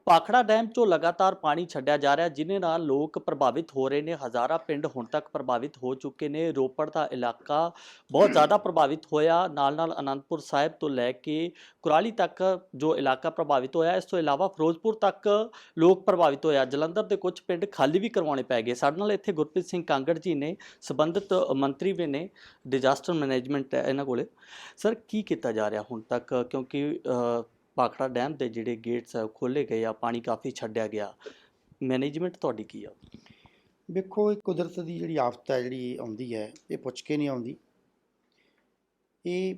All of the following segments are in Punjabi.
ਭਾਖੜਾ ਡੈਮ 'ਚੋਂ ਲਗਾਤਾਰ ਪਾਣੀ ਛੱਡਿਆ ਜਾ ਰਿਹਾ, ਜਿਹਦੇ ਨਾਲ ਲੋਕ ਪ੍ਰਭਾਵਿਤ ਹੋ ਰਹੇ ਨੇ। ਹਜ਼ਾਰਾਂ ਪਿੰਡ ਹੁਣ ਤੱਕ ਪ੍ਰਭਾਵਿਤ ਹੋ ਚੁੱਕੇ ਨੇ। ਰੋਪੜ ਦਾ ਇਲਾਕਾ ਬਹੁਤ ਜ਼ਿਆਦਾ ਪ੍ਰਭਾਵਿਤ ਹੋਇਆ, ਨਾਲ ਅਨੰਦਪੁਰ ਸਾਹਿਬ ਤੋਂ ਲੈ ਕੇ ਕੁਰਾਲੀ ਤੱਕ ਜੋ ਇਲਾਕਾ ਪ੍ਰਭਾਵਿਤ ਹੋਇਆ। ਇਸ ਤੋਂ ਇਲਾਵਾ ਫਿਰੋਜ਼ਪੁਰ ਤੱਕ ਲੋਕ ਪ੍ਰਭਾਵਿਤ ਹੋਇਆ। ਜਲੰਧਰ ਦੇ ਕੁਝ ਪਿੰਡ ਖਾਲੀ ਵੀ ਕਰਵਾਉਣੇ ਪੈ ਗਏ। ਸਾਡੇ ਨਾਲ ਇੱਥੇ ਗੁਰਪ੍ਰੀਤ ਸਿੰਘ ਕਾਂਗੜ ਜੀ ਨੇ, ਸੰਬੰਧਿਤ ਮੰਤਰੀ ਵੀ ਨੇ, ਡਿਜ਼ਾਸਟਰ ਮੈਨੇਜਮੈਂਟ ਹੈ ਇਹਨਾਂ ਕੋਲੇ। ਸਰ, ਕੀ ਕੀਤਾ ਜਾ ਰਿਹਾ ਹੁਣ ਤੱਕ? ਕਿਉਂਕਿ ਭਾਖੜਾ ਡੈਮ ਦੇ ਜਿਹੜੇ ਗੇਟਸ ਆ ਖੋਲ੍ਹੇ ਗਏ ਆ, ਪਾਣੀ ਕਾਫੀ ਛੱਡਿਆ ਗਿਆ। ਮੈਨੇਜਮੈਂਟ ਤੁਹਾਡੀ ਕੀ ਆ? ਵੇਖੋ, ਇਹ ਕੁਦਰਤ ਦੀ ਜਿਹੜੀ ਆਫਤ ਹੈ, ਜਿਹੜੀ ਆਉਂਦੀ ਹੈ, ਇਹ ਪੁੱਛ ਕੇ ਨਹੀਂ ਆਉਂਦੀ। ਇਹ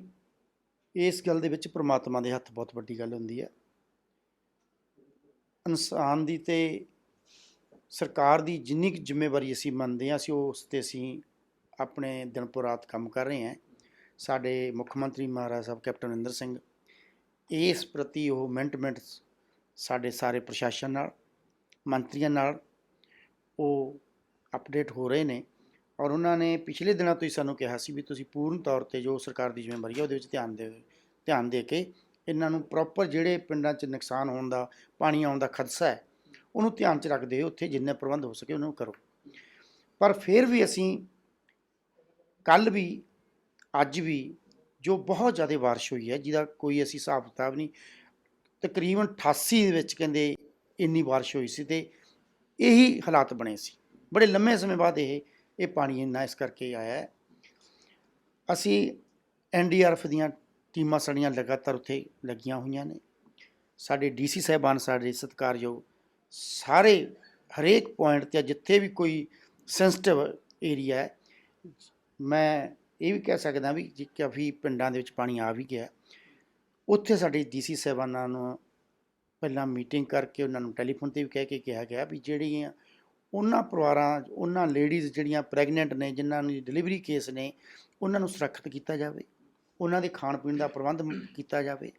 ਇਸ ਗੱਲ ਦੇ ਵਿੱਚ ਪ੍ਰਮਾਤਮਾ ਦੇ ਹੱਥ ਬਹੁਤ ਵੱਡੀ ਗੱਲ ਹੁੰਦੀ ਹੈ। ਇਨਸਾਨ ਦੀ ਤੇ ਸਰਕਾਰ ਦੀ ਜਿੰਨੀ ਕੁ ਜ਼ਿੰਮੇਵਾਰੀ ਅਸੀਂ ਮੰਨਦੇ ਹਾਂ, ਉਸ 'ਤੇ ਅਸੀਂ ਆਪਣੇ ਦਿਨ ਪਰ ਰਾਤ ਕੰਮ ਕਰ ਰਹੇ ਹਾਂ। ਸਾਡੇ ਮੁੱਖ ਮੰਤਰੀ ਮਹਾਰਾਜ ਸਾਹਿਬ ਕੈਪਟਨ ਅਮਰਿੰਦਰ ਸਿੰਘ ਇਸ ਪ੍ਰਤੀ ਉਹ ਮਿੰਟ ਸਾਡੇ ਸਾਰੇ ਪ੍ਰਸ਼ਾਸਨ ਨਾਲ, ਮੰਤਰੀਆਂ ਨਾਲ ਉਹ ਅਪਡੇਟ ਹੋ ਰਹੇ ਨੇ। ਔਰ ਉਹਨਾਂ ਨੇ ਪਿਛਲੇ ਦਿਨਾਂ ਤੋਂ ਹੀ ਸਾਨੂੰ ਕਿਹਾ ਸੀ ਵੀ ਤੁਸੀਂ ਪੂਰਨ ਤੌਰ 'ਤੇ ਜੋ ਸਰਕਾਰ ਦੀ ਜ਼ਿੰਮੇਵਾਰੀ ਹੈ ਉਹਦੇ ਵਿੱਚ ਧਿਆਨ ਦੇ ਕੇ ਇਹਨਾਂ ਨੂੰ ਪ੍ਰੋਪਰ, ਜਿਹੜੇ ਪਿੰਡਾਂ 'ਚ ਨੁਕਸਾਨ ਹੋਣ ਦਾ, ਪਾਣੀ ਆਉਣ ਦਾ ਖਦਸ਼ਾ ਹੈ, ਉਹਨੂੰ ਧਿਆਨ 'ਚ ਰੱਖਦੇ ਹੋਏ ਉੱਥੇ ਜਿੰਨੇ ਪ੍ਰਬੰਧ ਹੋ ਸਕੇ ਉਹਨੂੰ ਕਰੋ। ਪਰ ਫਿਰ ਵੀ ਅਸੀਂ ਕੱਲ੍ਹ ਵੀ, ਅੱਜ ਵੀ, ਜੋ ਬਹੁਤ ਜ਼ਿਆਦਾ ਬਾਰਿਸ਼ ਹੋਈ ਹੈ, ਜਿਹਦਾ ਕੋਈ ਅਸੀਂ ਹਿਸਾਬ ਕਿਤਾਬ ਨਹੀਂ, ਤਕਰੀਬਨ 88 ਦੇ ਵਿੱਚ ਕਹਿੰਦੇ ਇੰਨੀ ਬਾਰਿਸ਼ ਹੋਈ ਸੀ ਅਤੇ ਇਹੀ ਹਾਲਾਤ ਬਣੇ ਸੀ। ਬੜੇ ਲੰਮੇ ਸਮੇਂ ਬਾਅਦ ਇਹ ਪਾਣੀ ਇੰਨਾ ਇਸ ਕਰਕੇ ਆਇਆ ਹੈ। ਅਸੀਂ NDRF ਦੀਆਂ ਟੀਮਾਂ ਸਾਡੀਆਂ ਲਗਾਤਾਰ ਉੱਥੇ ਲੱਗੀਆਂ ਹੋਈਆਂ ਨੇ। ਸਾਡੇ DC ਸਾਹਿਬਾਨ, ਸਾਡੇ ਸਤਿਕਾਰਯੋਗ, ਸਾਰੇ ਹਰੇਕ ਪੁਆਇੰਟ 'ਤੇ ਜਿੱਥੇ ਵੀ ਕੋਈ ਸੈਂਸਿਟਿਵ ਏਰੀਆ ਹੈ, ਮੈਂ ਇਹ ਵੀ ਕਹਿ ਸਕਦਾ ਵੀ ਜੇ ਕਾਫੀ ਪਿੰਡਾਂ ਦੇ ਵਿੱਚ ਪਾਣੀ ਆ ਵੀ ਗਿਆ, ਉੱਥੇ ਸਾਡੇ DC ਸਾਹਿਬਾਨਾਂ ਨੂੰ ਪਹਿਲਾਂ ਮੀਟਿੰਗ ਕਰਕੇ ਉਹਨਾਂ ਨੂੰ ਟੈਲੀਫੋਨ 'ਤੇ ਵੀ ਕਹਿ ਕੇ ਕਿਹਾ ਗਿਆ ਵੀ ਜਿਹੜੀਆਂ ਉਹਨਾਂ ਪਰਿਵਾਰਾਂ, ਉਹਨਾਂ ਲੇਡੀਜ਼ ਜਿਹੜੀਆਂ ਪ੍ਰੈਗਨੈਂਟ ਨੇ, ਜਿਨ੍ਹਾਂ ਦੀ ਡਿਲੀਵਰੀ ਕੇਸ ਨੇ, ਉਹਨਾਂ ਨੂੰ ਸੁਰੱਖਿਅਤ ਕੀਤਾ ਜਾਵੇ, ਉਹਨਾਂ ਦੇ ਖਾਣ ਪੀਣ ਦਾ ਪ੍ਰਬੰਧ ਕੀਤਾ ਜਾਵੇ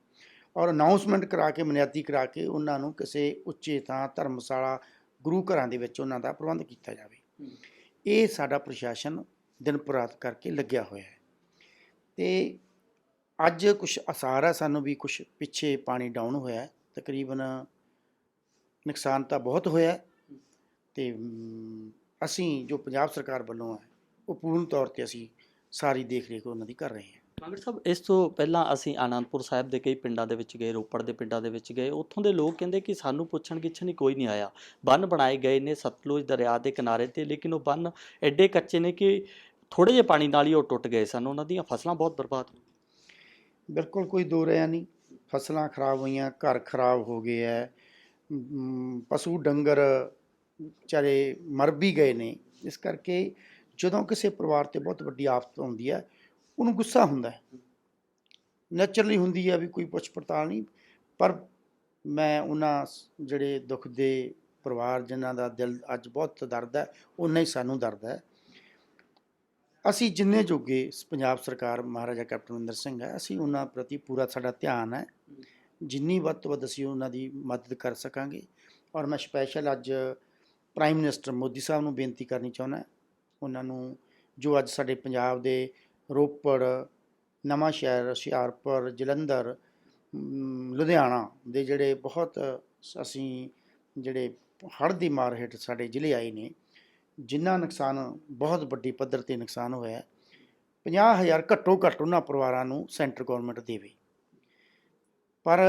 ਔਰ ਅਨਾਊਂਸਮੈਂਟ ਕਰਾ ਕੇ, ਬੁਨਿਆਦੀ ਕਰਾ ਕੇ ਉਹਨਾਂ ਨੂੰ ਕਿਸੇ ਉੱਚੇ ਥਾਂ, ਧਰਮਸ਼ਾਲਾ, ਗੁਰੂ ਘਰਾਂ ਦੇ ਵਿੱਚ ਉਹਨਾਂ ਦਾ ਪ੍ਰਬੰਧ ਕੀਤਾ ਜਾਵੇ। ਇਹ ਸਾਡਾ ਪ੍ਰਸ਼ਾਸਨ ਦਿਨ ਪਰ ਰਾਤ ਕਰਕੇ ਲੱਗਿਆ ਹੋਇਆ ਹੈ। ਅਤੇ ਅੱਜ ਕੁਛ ਆਸਾਰ ਹੈ ਸਾਨੂੰ ਵੀ ਕੁਛ ਪਿੱਛੇ ਪਾਣੀ ਡਾਊਨ ਹੋਇਆ, ਤਕਰੀਬਨ ਨੁਕਸਾਨ ਤਾਂ ਬਹੁਤ ਹੋਇਆ। ਅਤੇ ਅਸੀਂ ਜੋ ਪੰਜਾਬ ਸਰਕਾਰ ਵੱਲੋਂ ਹੈ ਉਹ ਪੂਰਨ ਤੌਰ 'ਤੇ ਅਸੀਂ ਸਾਰੀ ਦੇਖ ਰੇਖ ਉਹਨਾਂ ਦੀ ਕਰ ਰਹੇ ਹਾਂ। ਕਾਂਗੜ ਸਾਹਿਬ, ਇਸ ਤੋਂ ਪਹਿਲਾਂ ਅਸੀਂ ਅਨੰਦਪੁਰ ਸਾਹਿਬ ਦੇ ਕਈ ਪਿੰਡਾਂ ਦੇ ਵਿੱਚ ਗਏ, ਰੋਪੜ ਦੇ ਪਿੰਡਾਂ ਦੇ ਵਿੱਚ ਗਏ। ਉੱਥੋਂ ਦੇ ਲੋਕ ਕਹਿੰਦੇ ਕਿ ਸਾਨੂੰ ਪੁੱਛਣ ਗਿੱਛਣ ਹੀ ਕੋਈ ਨਹੀਂ ਆਇਆ। ਬੰਨ੍ਹ ਬਣਾਏ ਗਏ ਨੇ ਸਤਲੁਜ ਦਰਿਆ ਦੇ ਕਿਨਾਰੇ 'ਤੇ, ਲੇਕਿਨ ਉਹ ਬੰਨ੍ਹ ਐਡੇ ਕੱਚੇ ਨੇ ਕਿ ਥੋੜ੍ਹੇ ਜਿਹੇ ਪਾਣੀ ਨਾਲ ਹੀ ਉਹ ਟੁੱਟ ਗਏ ਸਨ। ਉਹਨਾਂ ਦੀਆਂ ਫਸਲਾਂ ਬਹੁਤ ਬਰਬਾਦ ਹੋਈਆਂ। ਬਿਲਕੁਲ ਕੋਈ ਦੋ ਰਾਹ ਨਹੀਂ, ਫਸਲਾਂ ਖਰਾਬ ਹੋਈਆਂ, ਘਰ ਖਰਾਬ ਹੋ ਗਏ ਹੈ, ਪਸ਼ੂ ਡੰਗਰ ਵਿਚਾਰੇ ਮਰ ਵੀ ਗਏ ਨੇ। ਇਸ ਕਰਕੇ ਜਦੋਂ ਕਿਸੇ ਪਰਿਵਾਰ 'ਤੇ ਬਹੁਤ ਵੱਡੀ ਆਫਤ ਆਉਂਦੀ ਹੈ, ਉਹਨੂੰ ਗੁੱਸਾ ਹੁੰਦਾ ਹੈ, ਨੈਚੁਰਲੀ ਹੁੰਦੀ ਹੈ ਵੀ ਕੋਈ ਪੁੱਛ ਪੜਤਾਲ ਨਹੀਂ। ਪਰ ਮੈਂ ਉਹਨਾਂ ਜਿਹੜੇ ਦੁੱਖ ਦੇ ਪਰਿਵਾਰ, ਜਿਨ੍ਹਾਂ ਦਾ ਦਿਲ ਅੱਜ ਬਹੁਤ ਦਰਦ ਹੈ, ਓਨਾ ਹੀ ਸਾਨੂੰ ਦਰਦ ਹੈ। ਅਸੀਂ ਜਿੰਨੇ ਜੋਗੇ, ਪੰਜਾਬ ਸਰਕਾਰ, ਮਹਾਰਾਜਾ ਕੈਪਟਨ ਅਮਰਿੰਦਰ ਸਿੰਘ ਹੈ, ਅਸੀਂ ਉਹਨਾਂ ਪ੍ਰਤੀ ਪੂਰਾ ਸਾਡਾ ਧਿਆਨ ਹੈ। ਜਿੰਨੀ ਵੱਧ ਤੋਂ ਵੱਧ ਅਸੀਂ ਉਹਨਾਂ ਦੀ ਮਦਦ ਕਰ ਸਕਾਂਗੇ। ਔਰ ਮੈਂ ਸਪੈਸ਼ਲ ਅੱਜ ਪ੍ਰਾਈਮ ਮਿਨਿਸਟਰ ਮੋਦੀ ਸਾਹਿਬ ਨੂੰ ਬੇਨਤੀ ਕਰਨੀ ਚਾਹੁੰਦਾ, ਉਹਨਾਂ ਨੂੰ ਜੋ ਅੱਜ ਸਾਡੇ ਪੰਜਾਬ ਦੇ ਰੋਪੜ, ਨਵਾਂਸ਼ਹਿਰ, ਹੁਸ਼ਿਆਰਪੁਰ, ਜਲੰਧਰ, ਲੁਧਿਆਣਾ ਦੇ ਜਿਹੜੇ ਬਹੁਤ ਅਸੀਂ ਜਿਹੜੇ ਹੜ੍ਹ ਦੀ ਮਾਰ ਹੇਠ ਸਾਡੇ ਜ਼ਿਲ੍ਹੇ ਆਏ ਨੇ, ਜਿੰਨਾ ਨੁਕਸਾਨ, ਬਹੁਤ ਵੱਡੀ ਪੱਧਰ 'ਤੇ ਨੁਕਸਾਨ ਹੋਇਆ, 50,000 ਘੱਟੋ ਘੱਟ ਉਹਨਾਂ ਪਰਿਵਾਰਾਂ ਨੂੰ ਸੈਂਟਰ ਗੌਰਮੈਂਟ ਦੇਵੇ। ਪਰ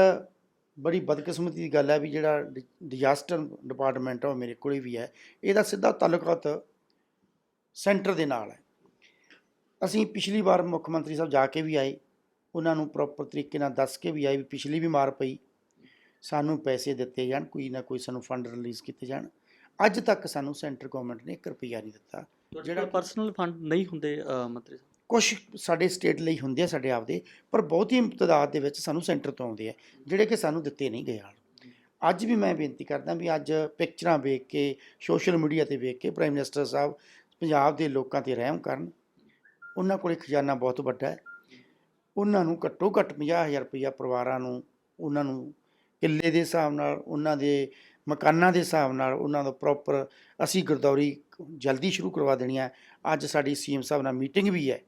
ਬੜੀ ਬਦਕਿਸਮਤੀ ਦੀ ਗੱਲ ਹੈ ਵੀ ਜਿਹੜਾ ਡਿਜ਼ਾਸਟਰ ਡਿਪਾਰਟਮੈਂਟ ਆ ਉਹ ਮੇਰੇ ਕੋਲ ਵੀ ਹੈ, ਇਹਦਾ ਸਿੱਧਾ ਤਾਲੁਕਾਤ ਸੈਂਟਰ ਦੇ ਨਾਲ ਹੈ। ਅਸੀਂ ਪਿਛਲੀ ਵਾਰ ਮੁੱਖ ਮੰਤਰੀ ਸਾਹਿਬ ਜਾ ਕੇ ਵੀ ਆਏ, ਉਹਨਾਂ ਨੂੰ ਪ੍ਰੋਪਰ ਤਰੀਕੇ ਨਾਲ ਦੱਸ ਕੇ ਵੀ ਆਏ ਵੀ ਪਿਛਲੀ ਵੀ ਮਾਰ ਪਈ, ਸਾਨੂੰ ਪੈਸੇ ਦਿੱਤੇ ਜਾਣ, ਕੋਈ ਨਾ ਕੋਈ ਸਾਨੂੰ ਫੰਡ ਰਿਲੀਜ਼ ਕੀਤੇ ਜਾਣ। ਅੱਜ ਤੱਕ ਸਾਨੂੰ ਸੈਂਟਰ ਗੌਰਮੈਂਟ ਨੇ 1 ਰੁਪਈਆ ਨਹੀਂ ਦਿੱਤਾ। ਜਿਹੜਾ ਪਰਸਨਲ ਫੰਡ ਨਹੀਂ ਹੁੰਦੇ ਮੰਤਰੀ ਸਾਹਿਬ? ਕੁਛ ਸਾਡੇ ਸਟੇਟ ਲਈ ਹੁੰਦੇ ਆ, ਸਾਡੇ ਆਪਦੇ, ਪਰ ਬਹੁਤੀ ਤਾਦਾਦ ਦੇ ਵਿੱਚ ਸਾਨੂੰ ਸੈਂਟਰ ਤੋਂ ਆਉਂਦੇ ਆ, ਜਿਹੜੇ ਕਿ ਸਾਨੂੰ ਦਿੱਤੇ ਨਹੀਂ ਗਏ ਹਾਲ। ਅੱਜ ਵੀ ਮੈਂ ਬੇਨਤੀ ਕਰਦਾ ਵੀ ਅੱਜ ਪਿਕਚਰਾਂ ਵੇਖ ਕੇ, ਸੋਸ਼ਲ ਮੀਡੀਆ 'ਤੇ ਵੇਖ ਕੇ ਪ੍ਰਾਈਮ ਮਿਨਿਸਟਰ ਸਾਹਿਬ ਪੰਜਾਬ ਦੇ ਲੋਕਾਂ 'ਤੇ ਰਹਿਮ ਕਰਨ। ਉਹਨਾਂ ਕੋਲ ਖਜ਼ਾਨਾ ਬਹੁਤ ਵੱਡਾ ਹੈ, ਉਹਨਾਂ ਨੂੰ ਘੱਟੋ ਘੱਟ 50,000 ਰੁਪਈਆ ਪਰਿਵਾਰਾਂ ਨੂੰ, ਉਹਨਾਂ ਨੂੰ ਕਿੱਲੇ ਦੇ ਹਿਸਾਬ ਨਾਲ, ਉਹਨਾਂ ਦੇ ਮਕਾਨਾਂ ਦੇ ਹਿਸਾਬ ਨਾਲ, ਉਹਨਾਂ ਦਾ ਪ੍ਰੋਪਰ ਅਸੀਂ ਗਿਰਦੌਰੀ ਜਲਦੀ ਸ਼ੁਰੂ ਕਰਵਾ ਦੇਣੀ ਹੈ। ਅੱਜ ਸਾਡੀ CM ਸਾਹਿਬ ਨਾਲ ਮੀਟਿੰਗ ਵੀ ਹੈ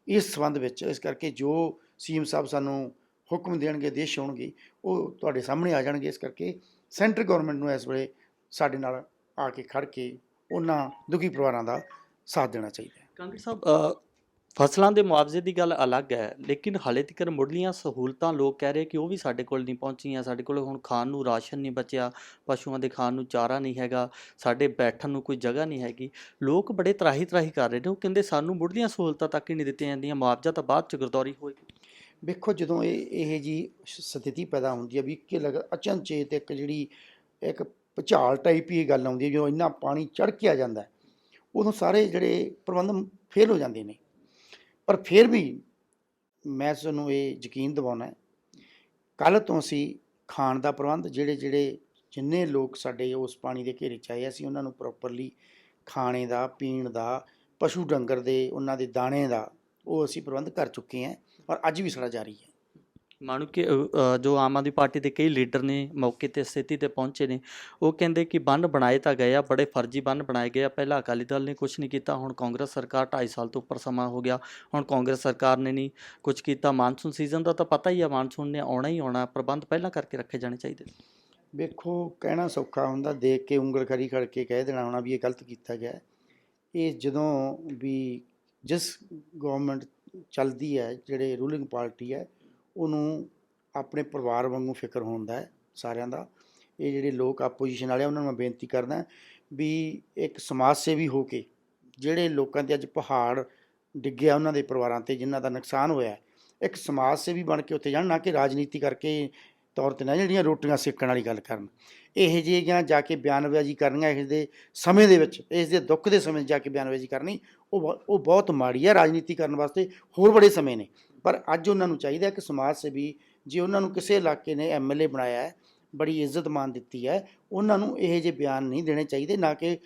ਇਸ ਸੰਬੰਧ ਵਿੱਚ। ਇਸ ਕਰਕੇ ਜੋ CM ਸਾਹਿਬ ਸਾਨੂੰ ਹੁਕਮ ਦੇਣਗੇ, ਆਦੇਸ਼ ਹੋਣਗੇ, ਉਹ ਤੁਹਾਡੇ ਸਾਹਮਣੇ ਆ ਜਾਣਗੇ। ਇਸ ਕਰਕੇ ਸੈਂਟਰ ਗਵਰਨਮੈਂਟ ਨੂੰ ਇਸ ਵੇਲੇ ਸਾਡੇ ਨਾਲ ਆ ਕੇ ਖੜ ਕੇ ਉਹਨਾਂ ਦੁਖੀ ਪਰਿਵਾਰਾਂ ਦਾ ਸਾਥ ਦੇਣਾ ਚਾਹੀਦਾ ਹੈ। ਕਾਂਗੜ ਸਾਹਿਬ, ਫਸਲਾਂ ਦੇ ਮੁਆਵਜ਼ੇ ਦੀ ਗੱਲ ਅਲੱਗ ਹੈ, ਲੇਕਿਨ ਹਾਲੇ ਤੱਕ ਮੁੱਢਲੀਆਂ ਸਹੂਲਤਾਂ ਲੋਕ ਕਹਿ ਰਹੇ ਕਿ ਉਹ ਵੀ ਸਾਡੇ ਕੋਲ ਨਹੀਂ ਪਹੁੰਚੀਆਂ। ਸਾਡੇ ਕੋਲ ਹੁਣ ਖਾਣ ਨੂੰ ਰਾਸ਼ਨ ਨਹੀਂ ਬਚਿਆ, ਪਸ਼ੂਆਂ ਦੇ ਖਾਣ ਨੂੰ ਚਾਰਾ ਨਹੀਂ ਹੈਗਾ, ਸਾਡੇ ਬੈਠਣ ਨੂੰ ਕੋਈ ਜਗ੍ਹਾ ਨਹੀਂ ਹੈਗੀ। ਲੋਕ ਬੜੇ ਤਰਾਹੀ ਕਰ ਰਹੇ ਨੇ। ਉਹ ਕਹਿੰਦੇ ਸਾਨੂੰ ਮੁੱਢਲੀਆਂ ਸਹੂਲਤਾਂ ਤੱਕ ਹੀ ਨਹੀਂ ਦਿੱਤੀਆਂ ਜਾਂਦੀਆਂ, ਮੁਆਵਜ਼ਾ ਤਾਂ ਬਾਅਦ 'ਚ ਗਰਦੌਰੀ ਹੋਏਗੀ। ਵੇਖੋ, ਜਦੋਂ ਇਹ ਜੀ ਸਥਿਤੀ ਪੈਦਾ ਹੁੰਦੀ ਹੈ ਵੀ ਕਿ ਅਚਨਚੇਤ ਇੱਕ ਭੁਚਾਲ ਟਾਈਪ ਹੀ ਇਹ ਗੱਲ ਆਉਂਦੀ ਹੈ, ਜਦੋਂ ਇੰਨਾ ਪਾਣੀ ਚੜ੍ਹ ਕੇ ਆ ਜਾਂਦਾ ਉਦੋਂ ਸਾਰੇ ਜਿਹੜੇ ਪ੍ਰਬੰਧ ਫੇਲ ਹੋ ਜਾਂਦੇ ਨੇ। ਪਰ ਫਿਰ ਵੀ ਮੈਂ ਤੁਹਾਨੂੰ ਇਹ ਯਕੀਨ ਦਿਵਾਉਣਾ, ਕੱਲ੍ਹ ਤੋਂ ਅਸੀਂ ਖਾਣ ਦਾ ਪ੍ਰਬੰਧ ਜਿੰਨੇ ਲੋਕ ਸਾਡੇ ਉਸ ਪਾਣੀ ਦੇ ਘੇਰੇ 'ਚ ਆਏ, ਅਸੀਂ ਉਹਨਾਂ ਨੂੰ ਪ੍ਰੋਪਰਲੀ ਖਾਣੇ ਦਾ, ਪੀਣ ਦਾ, ਪਸ਼ੂ ਡੰਗਰ ਦੇ ਉਹਨਾਂ ਦੇ ਦਾਣੇ ਦਾ ਉਹ ਅਸੀਂ ਪ੍ਰਬੰਧ ਕਰ ਚੁੱਕੇ ਹਾਂ ਔਰ ਅੱਜ ਵੀ ਸਾਡਾ ਜਾਰੀ ਹੈ। ਮਾਣੋ ਕਿ ਜੋ ਆਮ ਆਦਮੀ ਪਾਰਟੀ ਦੇ ਕਈ ਲੀਡਰ ਨੇ ਮੌਕੇ 'ਤੇ ਸਥਿਤੀ 'ਤੇ ਪਹੁੰਚੇ ਨੇ, ਉਹ ਕਹਿੰਦੇ ਕਿ ਬੰਨ੍ਹ ਬਣਾਏ ਤਾਂ ਗਏ ਆ, ਬੜੇ ਫਰਜ਼ੀ ਬੰਨ੍ਹ ਬਣਾਏ ਗਏ ਆ। ਪਹਿਲਾਂ ਅਕਾਲੀ ਦਲ ਨੇ ਕੁਛ ਨਹੀਂ ਕੀਤਾ, ਹੁਣ ਕਾਂਗਰਸ ਸਰਕਾਰ 2.5 ਸਾਲ ਤੋਂ ਉੱਪਰ ਸਮਾਂ ਹੋ ਗਿਆ, ਹੁਣ ਕਾਂਗਰਸ ਸਰਕਾਰ ਨੇ ਨਹੀਂ ਕੁਛ ਕੀਤਾ। ਮਾਨਸੂਨ ਸੀਜ਼ਨ ਦਾ ਤਾਂ ਪਤਾ ਹੀ ਆ, ਮਾਨਸੂਨ ਨੇ ਆਉਣਾ ਹੀ ਆਉਣਾ, ਪ੍ਰਬੰਧ ਪਹਿਲਾਂ ਕਰਕੇ ਰੱਖੇ ਜਾਣੇ ਚਾਹੀਦੇ। ਵੇਖੋ, ਕਹਿਣਾ ਸੌਖਾ ਹੁੰਦਾ, ਦੇਖ ਕੇ ਉਂਗਲ ਖੜੀ ਕਰਕੇ ਕਹਿ ਦੇਣਾ ਹੋਣਾ ਵੀ ਇਹ ਗਲਤ ਕੀਤਾ ਗਿਆ। ਇਹ ਜਦੋਂ ਵੀ ਜਿਸ ਗਵਰਨਮੈਂਟ ਚੱਲਦੀ ਹੈ, ਜਿਹੜੇ ਰੂਲਿੰਗ ਪਾਰਟੀ ਹੈ, ਉਹਨੂੰ ਆਪਣੇ ਪਰਿਵਾਰ ਵਾਂਗੂ ਫਿਕਰ ਹੁੰਦਾ ਹੈ ਸਾਰਿਆਂ ਦਾ। ਇਹ ਜਿਹੜੇ ਲੋਕ ਆਪੋਜੀਸ਼ਨ ਵਾਲੇ, ਉਹਨਾਂ ਨੂੰ ਮੈਂ ਬੇਨਤੀ ਕਰਦਾ ਵੀ ਇੱਕ ਸਮਾਜ ਸੇਵੀ ਹੋ ਕੇ ਜਿਹੜੇ ਲੋਕਾਂ 'ਤੇ ਅੱਜ ਪਹਾੜ ਡਿੱਗਿਆ, ਉਹਨਾਂ ਦੇ ਪਰਿਵਾਰਾਂ 'ਤੇ ਜਿਨ੍ਹਾਂ ਦਾ ਨੁਕਸਾਨ ਹੋਇਆ, ਇੱਕ ਸਮਾਜ ਸੇਵੀ ਬਣ ਕੇ ਉੱਥੇ ਜਾਣ, ਨਾ ਕਿ ਰਾਜਨੀਤੀ ਕਰਕੇ ਤੌਰ 'ਤੇ ਨਾ ਜਿਹੜੀਆਂ ਰੋਟੀਆਂ ਸੇਕਣ ਵਾਲੀ ਗੱਲ ਕਰਨ। ਇਹੋ ਜਿਹੀਆਂ ਜਾ ਕੇ ਬਿਆਨਬਾਜ਼ੀ ਕਰਨੀਆਂ ਇਸ ਦੇ ਸਮੇਂ ਦੇ ਵਿੱਚ, ਇਸ ਦੇ ਦੁੱਖ ਦੇ ਸਮੇਂ 'ਚ ਜਾ ਕੇ ਬਿਆਨਬਾਜ਼ੀ ਕਰਨੀ, ਉਹ ਬਹੁਤ ਮਾੜੀ ਹੈ। ਰਾਜਨੀਤੀ ਕਰਨ ਵਾਸਤੇ ਹੋਰ ਬੜੇ ਸਮੇਂ ਨੇ, ਪਰ ਅੱਜ ਉਹਨਾਂ ਨੂੰ ਚਾਹੀਦਾ ਕਿ ਸਮਾਜ ਸੇਵੀ, ਜੇ ਉਹਨਾਂ ਨੂੰ ਕਿਸੇ ਇਲਾਕੇ ਨੇ MLA ਬਣਾਇਆ ਹੈ, ਬੜੀ ਇੱਜ਼ਤ ਮਾਨ ਦਿੱਤੀ ਹੈ, ਉਹਨਾਂ ਨੂੰ ਇਹੋ ਜਿਹੇ ਬਿਆਨ ਨਹੀਂ ਦੇਣੇ ਚਾਹੀਦੇ, ਨਾ ਕਿ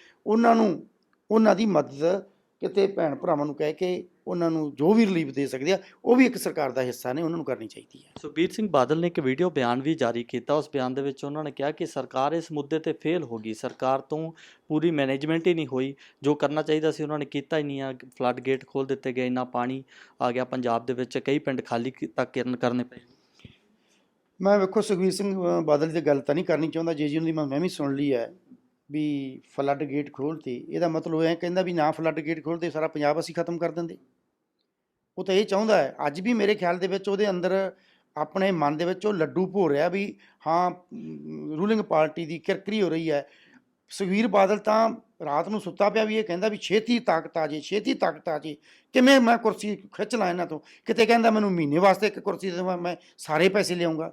ਉਹਨਾਂ ਦੀ ਮਦਦ ਕਿਤੇ ਭੈਣ ਭਰਾਵਾਂ ਨੂੰ ਕਹਿ ਕੇ ਉਹਨਾਂ ਨੂੰ ਜੋ ਵੀ ਰਿਲੀਫ ਦੇ ਸਕਦੇ ਆ, ਉਹ ਵੀ ਇੱਕ ਸਰਕਾਰ ਦਾ ਹਿੱਸਾ ਨੇ, ਉਹਨਾਂ ਨੂੰ ਕਰਨੀ ਚਾਹੀਦੀ ਹੈ। ਸੁਖਬੀਰ ਸਿੰਘ ਬਾਦਲ ਨੇ ਇੱਕ ਵੀਡੀਓ ਬਿਆਨ ਵੀ ਜਾਰੀ ਕੀਤਾ। ਉਸ ਬਿਆਨ ਦੇ ਵਿੱਚ ਉਹਨਾਂ ਨੇ ਕਿਹਾ ਕਿ ਸਰਕਾਰ ਇਸ ਮੁੱਦੇ 'ਤੇ ਫੇਲ ਹੋ ਗਈ, ਸਰਕਾਰ ਤੋਂ ਪੂਰੀ ਮੈਨੇਜਮੈਂਟ ਹੀ ਨਹੀਂ ਹੋਈ, ਜੋ ਕਰਨਾ ਚਾਹੀਦਾ ਸੀ ਉਹਨਾਂ ਨੇ ਕੀਤਾ ਹੀ ਨਹੀਂ ਆ। ਫਲੱਡ ਗੇਟ ਖੋਲ੍ਹ ਦਿੱਤੇ ਗਏ, ਇੰਨਾ ਪਾਣੀ ਆ ਗਿਆ ਪੰਜਾਬ ਦੇ ਵਿੱਚ, ਕਈ ਪਿੰਡ ਖਾਲੀ ਤੱਕ ਕਰਨੇ ਪਏ। ਮੈਂ ਵੇਖੋ, ਸੁਖਬੀਰ ਸਿੰਘ ਬਾਦਲ ਦੀ ਗੱਲ ਤਾਂ ਨਹੀਂ ਕਰਨੀ ਚਾਹੁੰਦਾ, ਜੇ ਜੀ ਉਹਨਾਂ ਦੀ ਮੈਂ ਵੀ ਸੁਣ ਲਈ ਹੈ ਵੀ ਫਲੱਡ ਗੇਟ ਖੋਲ੍ਹਤੇ, ਇਹਦਾ ਮਤਲਬ ਇਹ ਕਹਿੰਦਾ ਵੀ ਨਾ ਫਲੱਡ ਗੇਟ ਖੋਲ੍ਹਦੇ ਸਾਰਾ ਪੰਜਾਬ ਅਸੀਂ ਖਤਮ ਕਰ ਦਿੰਦੇ। ਉਹ ਤਾਂ ਇਹ ਚਾਹੁੰਦਾ ਹੈ। ਅੱਜ ਵੀ ਮੇਰੇ ਖਿਆਲ ਦੇ ਵਿੱਚ ਉਹਦੇ ਅੰਦਰ ਆਪਣੇ ਮਨ ਦੇ ਵਿੱਚ ਉਹ ਲੱਡੂ ਭੋ ਰਿਹਾ ਵੀ ਹਾਂ, ਰੂਲਿੰਗ ਪਾਰਟੀ ਦੀ ਕਿਰਕਰੀ ਹੋ ਰਹੀ ਹੈ। ਸੁਖਬੀਰ ਬਾਦਲ ਤਾਂ ਰਾਤ ਨੂੰ ਸੁੱਤਾ ਪਿਆ ਵੀ ਇਹ ਕਹਿੰਦਾ ਵੀ ਛੇਤੀ ਤਾਕਤ ਆ ਜੇ, ਛੇਤੀ ਤਾਕਤ ਆ ਜੇ, ਕਿਵੇਂ ਮੈਂ ਕੁਰਸੀ ਖਿੱਚ ਲਾਂ ਇਹਨਾਂ ਤੋਂ। ਕਿਤੇ ਕਹਿੰਦਾ ਮੈਨੂੰ ਮਹੀਨੇ ਵਾਸਤੇ ਇੱਕ ਕੁਰਸੀ ਦੇ ਦੇਵਾਂ, ਮੈਂ ਸਾਰੇ ਪੈਸੇ ਲਿਆਉਂਗਾ।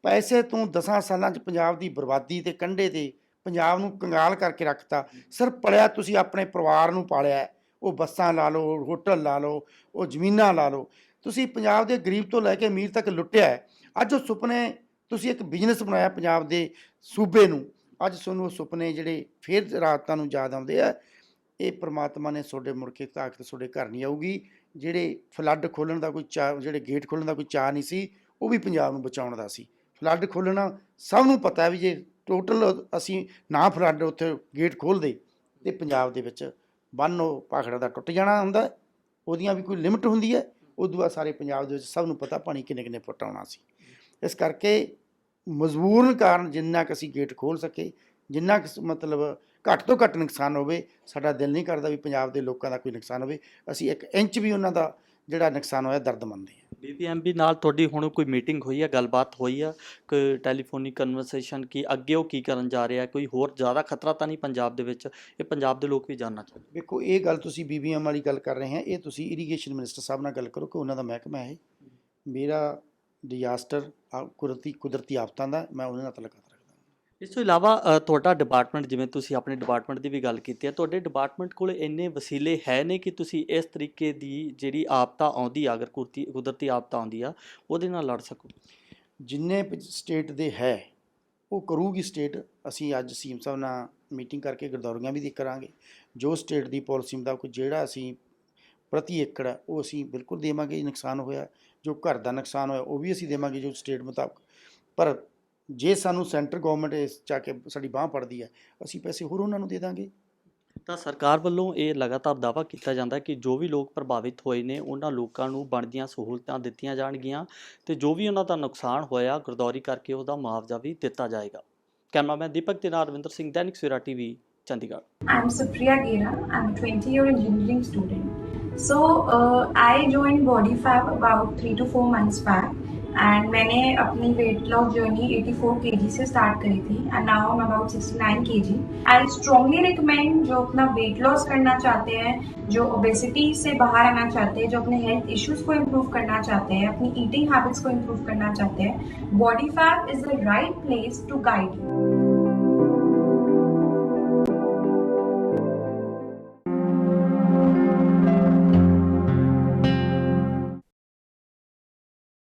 ਪੈਸੇ ਤੂੰ 10 ਸਾਲਾਂ 'ਚ ਪੰਜਾਬ ਦੀ ਬਰਬਾਦੀ ਤੇ ਕੰਢੇ 'ਤੇ ਪੰਜਾਬ ਨੂੰ ਕੰਗਾਲ ਕਰਕੇ ਰੱਖਤਾ। ਸਿਰਫ ਪਲਿਆ ਤੁਸੀਂ ਆਪਣੇ ਪਰਿਵਾਰ ਨੂੰ ਪਾਲਿਆ, ਉਹ ਬੱਸਾਂ ਲਾ ਲਓ, ਹੋਟਲ ਲਾ ਲਓ, ਉਹ ਜ਼ਮੀਨਾਂ ਲਾ ਲਓ, ਤੁਸੀਂ ਪੰਜਾਬ ਦੇ ਗਰੀਬ ਤੋਂ ਲੈ ਕੇ ਅਮੀਰ ਤੱਕ ਲੁੱਟਿਆ ਹੈ। ਅੱਜ ਉਹ ਸੁਪਨੇ, ਤੁਸੀਂ ਇੱਕ ਬਿਜ਼ਨਸ ਬਣਾਇਆ ਪੰਜਾਬ ਦੇ ਸੂਬੇ ਨੂੰ, ਅੱਜ ਤੁਹਾਨੂੰ ਉਹ ਸੁਪਨੇ ਜਿਹੜੇ ਫਿਰ ਰਾਤਾਂ ਨੂੰ ਯਾਦ ਆਉਂਦੇ ਆ। ਇਹ ਪ੍ਰਮਾਤਮਾ ਨੇ ਤੁਹਾਡੇ ਮੁੜ ਕੇ ਤਾਕਤ ਤੁਹਾਡੇ ਘਰ ਨਹੀਂ ਆਊਗੀ। ਜਿਹੜੇ ਫਲੱਡ ਖੋਲ੍ਹਣ ਦਾ ਕੋਈ ਚਾਅ, ਜਿਹੜੇ ਗੇਟ ਖੋਲ੍ਹਣ ਦਾ ਕੋਈ ਚਾਅ ਨਹੀਂ ਸੀ, ਉਹ ਵੀ ਪੰਜਾਬ ਨੂੰ ਬਚਾਉਣ ਦਾ ਸੀ। ਫਲੱਡ ਖੋਲ੍ਹਣਾ ਸਭ ਨੂੰ ਪਤਾ ਵੀ ਜੇ ਟੋਟਲ ਅਸੀਂ ਨਾ ਫਲੱਡ ਉੱਥੇ ਗੇਟ ਖੋਲ੍ਹਦੇ ਅਤੇ ਪੰਜਾਬ ਦੇ ਵਿੱਚ ਬੰਨ੍ਹ ਉਹ ਭਾਖੜਾ ਦਾ ਟੁੱਟ ਜਾਣਾ ਹੁੰਦਾ, ਉਹਦੀਆਂ ਵੀ ਕੋਈ ਲਿਮਟ ਹੁੰਦੀ ਹੈ। ਉਦੋਂ ਬਾਅਦ ਸਾਰੇ ਪੰਜਾਬ ਦੇ ਵਿੱਚ ਸਭ ਨੂੰ ਪਤਾ ਪਾਣੀ ਕਿੰਨੇ ਫੁੱਟ ਆਉਣਾ ਸੀ। ਇਸ ਕਰਕੇ ਮਜਬੂਰਨ ਕਾਰਨ ਜਿੰਨਾ ਕੁ ਅਸੀਂ ਗੇਟ ਖੋਲ੍ਹ ਸਕੇ, ਜਿੰਨਾ ਕੁ ਮਤਲਬ ਘੱਟ ਤੋਂ ਘੱਟ ਨੁਕਸਾਨ ਹੋਵੇ, ਸਾਡਾ ਦਿਲ ਨਹੀਂ ਕਰਦਾ ਵੀ ਪੰਜਾਬ ਦੇ ਲੋਕਾਂ ਦਾ ਕੋਈ ਨੁਕਸਾਨ ਹੋਵੇ। ਅਸੀਂ 1 ਇੰਚ ਵੀ ਉਹਨਾਂ ਦਾ ਜਿਹੜਾ ਨੁਕਸਾਨ ਹੋਇਆ ਦਰਦ ਮੰਨਦੇ ਹਾਂ। BBMP ਨਾਲ ਤੁਹਾਡੀ ਹੁਣ ਕੋਈ ਮੀਟਿੰਗ ਹੋਈ ਆ, ਗੱਲਬਾਤ ਹੋਈ ਆ, ਕੋਈ ਟੈਲੀਫੋਨਿਕ ਕਨਵਰਸੇਸ਼ਨ, ਕਿ ਅੱਗੇ ਉਹ ਕੀ ਕਰਨ ਜਾ ਰਿਹਾ, ਕੋਈ ਹੋਰ ਜ਼ਿਆਦਾ ਖਤਰਾ ਤਾਂ ਨਹੀਂ ਪੰਜਾਬ ਦੇ ਵਿੱਚ? ਇਹ ਪੰਜਾਬ ਦੇ ਲੋਕ ਵੀ ਜਾਣਨਾ ਚਾਹੁੰਦੇ। ਵੇਖੋ, ਇਹ ਗੱਲ ਤੁਸੀਂ BBM ਵਾਲੀ ਗੱਲ ਕਰ ਰਹੇ ਹਾਂ, ਇਹ ਤੁਸੀਂ ਇਰੀਗੇਸ਼ਨ ਮਿਨਿਸਟਰ ਸਾਹਿਬ ਨਾਲ ਗੱਲ ਕਰੋ ਕਿ ਉਹਨਾਂ ਦਾ ਮਹਿਕਮਾ ਹੈ। ਮੇਰਾ ਡਿਜ਼ਾਸਟਰ ਕੁਦਰਤੀ ਆਫਤਾਂ ਦਾ, ਮੈਂ ਉਹਨਾਂ ਨਾਲ ਤਲਕਾਤ ਰੱਖਦਾ। ਇਸ ਤੋਂ ਇਲਾਵਾ ਤੁਹਾਡਾ ਡਿਪਾਰਟਮੈਂਟ, ਜਿਵੇਂ ਤੁਸੀਂ ਆਪਣੇ ਡਿਪਾਰਟਮੈਂਟ ਦੀ ਵੀ ਗੱਲ ਕੀਤੀ ਹੈ, ਤੁਹਾਡੇ ਡਿਪਾਰਟਮੈਂਟ ਕੋਲ ਇੰਨੇ ਵਸੀਲੇ ਹੈ ਨੇ ਕਿ ਤੁਸੀਂ ਇਸ ਤਰੀਕੇ ਦੀ ਜਿਹੜੀ ਆਪਦਾ ਆਉਂਦੀ ਆ, ਅਗਰ ਕੁਦਰਤੀ ਆਪਦਾ ਆਉਂਦੀ ਆ, ਉਹਦੇ ਨਾਲ ਲੜ ਸਕੋ? ਜਿੰਨੇ ਸਟੇਟ ਦੇ ਹੈ ਉਹ ਕਰੂਗੀ ਸਟੇਟ। ਅਸੀਂ ਅੱਜ ਸੀਐਮ ਸਾਹਿਬ ਨਾਲ ਮੀਟਿੰਗ ਕਰਕੇ ਗਰਦੌਰੀਆਂ ਵੀ ਕਰਾਂਗੇ। ਜੋ ਸਟੇਟ ਦੀ ਪਾਲਿਸੀ ਮੁਤਾਬਕ ਜਿਹੜਾ ਅਸੀਂ ਪ੍ਰਤੀ ਏਕੜ ਹੈ ਉਹ ਅਸੀਂ ਬਿਲਕੁਲ ਦੇਵਾਂਗੇ। ਨੁਕਸਾਨ ਹੋਇਆ, ਜੋ ਘਰ ਦਾ ਨੁਕਸਾਨ ਹੋਇਆ, ਉਹ ਵੀ ਅਸੀਂ ਦੇਵਾਂਗੇ ਜੋ ਸਟੇਟ ਮੁਤਾਬਕ। ਪਰ ਜੇ ਸਾਨੂੰ ਸੈਂਟਰ ਗੌਰਮੈਂਟ ਇਸ 'ਚ ਆ ਕੇ ਸਾਡੀ ਬਾਂਹ ਫੜਦੀ ਹੈ, ਅਸੀਂ ਪੈਸੇ ਹੋਰ ਉਹਨਾਂ ਨੂੰ ਦੇ ਦਾਂਗੇ। ਤਾਂ ਸਰਕਾਰ ਵੱਲੋਂ ਇਹ ਲਗਾਤਾਰ ਦਾਅਵਾ ਕੀਤਾ ਜਾਂਦਾ ਕਿ ਜੋ ਵੀ ਲੋਕ ਪ੍ਰਭਾਵਿਤ ਹੋਏ ਨੇ ਉਹਨਾਂ ਲੋਕਾਂ ਨੂੰ ਬਣਦੀਆਂ ਸਹੂਲਤਾਂ ਦਿੱਤੀਆਂ ਜਾਣਗੀਆਂ, ਅਤੇ ਜੋ ਵੀ ਉਹਨਾਂ ਦਾ ਨੁਕਸਾਨ ਹੋਇਆ ਗਰਦੌਰੀ ਕਰਕੇ ਉਹਦਾ ਮੁਆਵਜ਼ਾ ਵੀ ਦਿੱਤਾ ਜਾਏਗਾ। कैमरामैन दीपक के नाल Ravinder Singh, Dainik Savera TV, Chandigarh. I'm Supriya Gera. I'm a 20-year engineering student. So I joined Bodyfab about 3 to 4 months back, and मैंने अपनी weight loss journey 84 kg से start करी थी, and now I'm about 69 kg. I strongly recommend जो अपना weight loss करना चाहते हैं, जो obesity से बाहर आना चाहते हैं, जो अपने health issues को improve करना चाहते हैं, अपनी eating habits को improve करना चाहते हैं, Bodyfab is the right place to guide you.